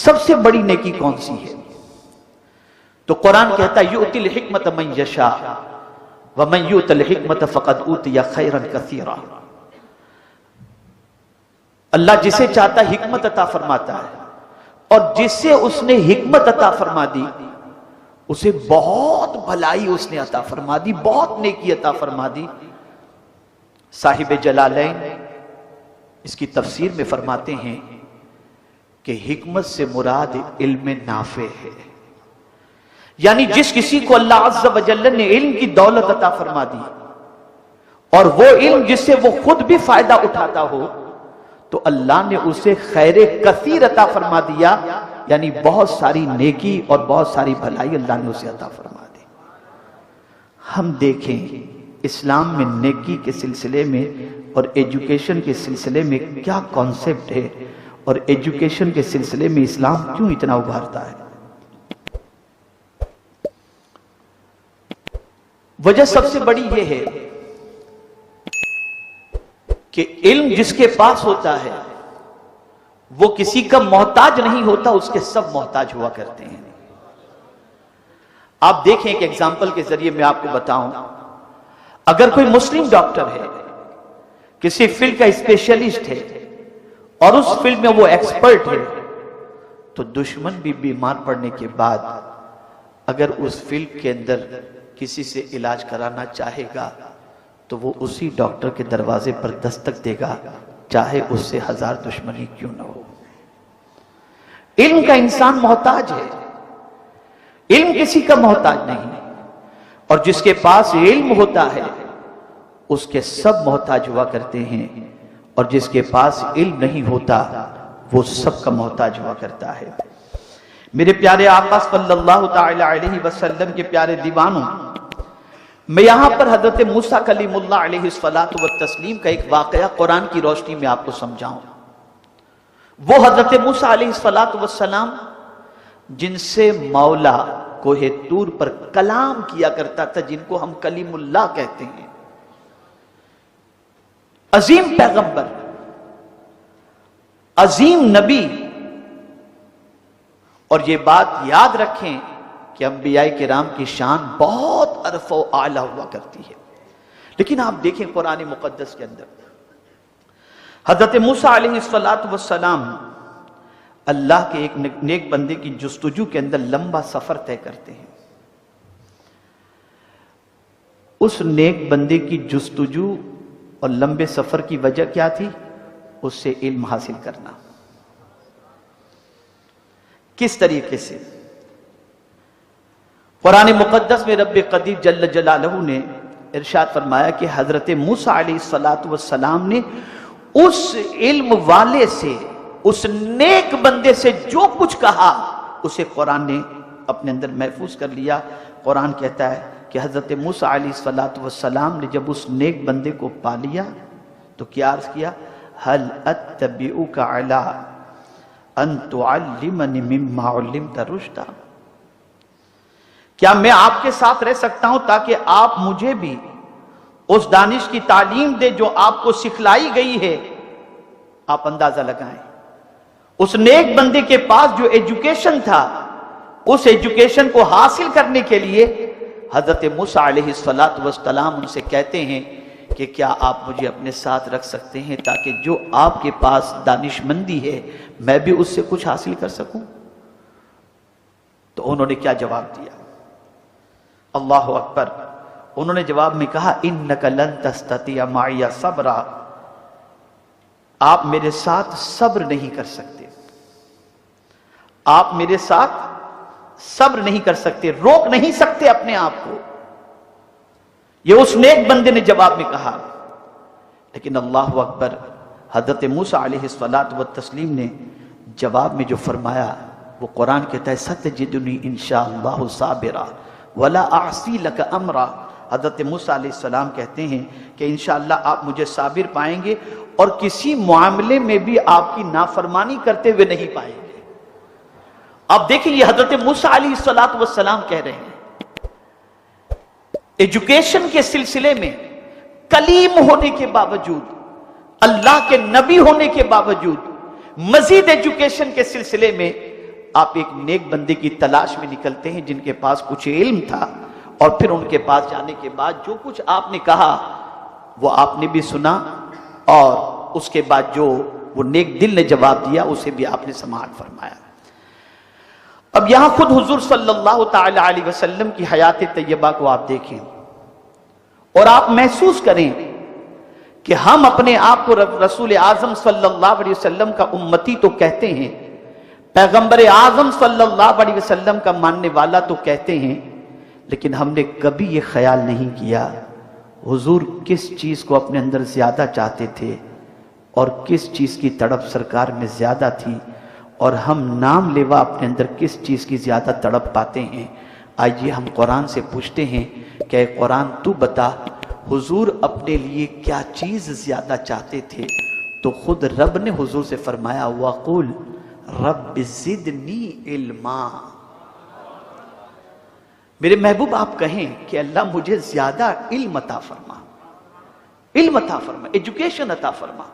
سب سے بڑی نیکی کون سی ہے؟ تو قرآن کہتا ہے یؤتی الحکمت من یشاء ومن یؤت الحکمت فقد اوتی خیرا کثیرا۔ اللہ جسے چاہتا ہے حکمت عطا فرماتا ہے، اور جسے اس نے حکمت عطا فرما دی اسے بہت بھلائی اس نے عطا فرما دی، بہت نیکی عطا فرما دی۔ صاحب جلالین اس کی تفسیر میں فرماتے ہیں کہ حکمت سے مراد علم نافع ہے، یعنی جس کسی کو اللہ عز و جل نے علم کی دولت عطا فرما دی اور وہ علم جس سے وہ خود بھی فائدہ اٹھاتا ہو تو اللہ نے اسے خیر کثیر عطا فرما دیا، یعنی بہت ساری نیکی اور بہت ساری بھلائی اللہ نے اسے عطا فرما دی۔ ہم دیکھیں اسلام میں نیکی کے سلسلے میں اور ایجوکیشن کے سلسلے میں کیا کانسیپٹ ہے، اور ایجوکیشن کے سلسلے میں اسلام کیوں اتنا ابھرتا ہے۔ وجہ سب سے بڑی یہ ہے کہ علم جس کے پاس ہوتا ہے وہ کسی کا محتاج نہیں ہوتا، اس کے سب محتاج ہوا کرتے ہیں۔ آپ دیکھیں ایک ایگزامپل کے ذریعے میں آپ کو بتاؤں، اگر کوئی مسلم ڈاکٹر ہے، کسی فیلڈ کا اسپیشلسٹ ہے اور اس فیلڈ میں وہ ایکسپرٹ ہے، تو دشمن بھی بیمار پڑنے کے بعد اگر اس فیلڈ کے اندر کسی سے علاج کرانا چاہے گا تو وہ اسی ڈاکٹر کے دروازے پر دستک دے گا، چاہے اس سے 1000 دشمنی کیوں نہ ہو۔ علم کا انسان محتاج ہے، علم کسی کا محتاج نہیں، اور جس کے پاس علم ہوتا ہے اس کے سب محتاج ہوا کرتے ہیں، اور جس کے پاس علم نہیں ہوتا وہ سب کا محتاج ہوا کرتا ہے۔ میرے پیارے آقا صلی اللہ تعالی علیہ وسلم کے پیارے دیوانوں، میں یہاں پر حضرت موسیٰ کلیم اللہ علیہ السلام کا ایک واقعہ قرآن کی روشنی میں آپ کو سمجھاؤں۔ وہ حضرت موسیٰ علیہ السلام جن سے مولا کوہ طور پر کلام کیا کرتا تھا، جن کو ہم کلیم اللہ کہتے ہیں، عظیم پیغمبر، عظیم نبی۔ اور یہ بات یاد رکھیں کہ انبیاء کرام کی شان بہت عرف و اعلی ہوا کرتی ہے، لیکن آپ دیکھیں قرآن مقدس کے اندر حضرت موسیٰ علیہ السلام اللہ کے ایک نیک بندے کی جستجو کے اندر لمبا سفر طے کرتے ہیں۔ اس نیک بندے کی جستجو اور لمبے سفر کی وجہ کیا تھی؟ اس سے علم حاصل کرنا۔ کس طریقے سے؟ قرآن مقدس میں رب قدیر جل جلالہ نے ارشاد فرمایا کہ حضرت موسیٰ علیہ السلام نے اس علم والے سے، اس نیک بندے سے جو کچھ کہا اسے قرآن نے اپنے اندر محفوظ کر لیا۔ قرآن کہتا ہے کہ حضرت موسیٰ علیہ السلام نے جب اس نیک بندے کو پا لیا تو کیا عرض کیا؟ هل اتبعک علی ان تعلمنی مما علمت رشدا، کیا میں آپ کے ساتھ رہ سکتا ہوں تاکہ آپ مجھے بھی اس دانش کی تعلیم دے جو آپ کو سکھلائی گئی ہے؟ آپ اندازہ لگائیں اس نیک بندے کے پاس جو ایجوکیشن تھا، اس ایجوکیشن کو حاصل کرنے کے لیے حضرت موسیٰ علیہ السلام ان سے کہتے ہیں کہ کیا آپ مجھے اپنے ساتھ رکھ سکتے ہیں تاکہ جو آپ کے پاس دانش مندی ہے میں بھی اس سے کچھ حاصل کر سکوں؟ تو انہوں نے کیا جواب دیا؟ اللہ اکبر! انہوں نے جواب میں کہا انک لن تستطیع معی صبرا، آپ میرے ساتھ صبر نہیں کر سکتے، آپ میرے ساتھ صبر نہیں کر سکتے، روک نہیں سکتے اپنے آپ کو۔ یہ اس نیک بندے نے جواب میں کہا، لیکن اللہ اکبر! حضرت موسیٰ علیہ السلام نے جواب میں جو فرمایا وہ قرآن کہتا ہے ستجدنی انشاءاللہ صابرا ولا اعصی لک امرا۔ حضرت موسیٰ علیہ السلام کہتے ہیں کہ انشاءاللہ آپ مجھے صابر پائیں گے اور کسی معاملے میں بھی آپ کی نافرمانی کرتے ہوئے نہیں پائیں گے۔ آپ دیکھیں یہ حضرت موسیٰ علیہ السلام کہہ رہے ہیں ایجوکیشن کے سلسلے میں کلیم ہونے کے باوجود، اللہ کے نبی ہونے کے باوجود، مزید ایجوکیشن کے سلسلے میں آپ ایک نیک بندے کی تلاش میں نکلتے ہیں جن کے پاس کچھ علم تھا، اور پھر ان کے پاس جانے کے بعد جو کچھ آپ نے کہا وہ آپ نے بھی سنا، اور اس کے بعد جو وہ نیک دل نے جواب دیا اسے بھی آپ نے سماعت فرمایا۔ اب یہاں خود حضور صلی اللہ تعالی علیہ وسلم کی حیات طیبہ کو آپ دیکھیں اور آپ محسوس کریں کہ ہم اپنے آپ کو رسول اعظم صلی اللہ علیہ وسلم کا امتی تو کہتے ہیں، پیغمبر اعظم صلی اللہ علیہ وسلم کا ماننے والا تو کہتے ہیں، لیکن ہم نے کبھی یہ خیال نہیں کیا حضور کس چیز کو اپنے اندر زیادہ چاہتے تھے اور کس چیز کی تڑپ سرکار میں زیادہ تھی، اور ہم نام لیوا اپنے اندر کس چیز کی زیادہ تڑپ پاتے ہیں۔ آئیے ہم قرآن سے پوچھتے ہیں کہ اے قرآن تو بتا حضور اپنے لیے کیا چیز زیادہ چاہتے تھے، تو خود رب نے حضور سے فرمایا وَقُلْ رَبِّ زِدْنِي عِلْمًا، میرے محبوب آپ کہیں کہ اللہ مجھے زیادہ علم عطا فرما، علم عطا فرما، ایجوکیشن عطا فرما۔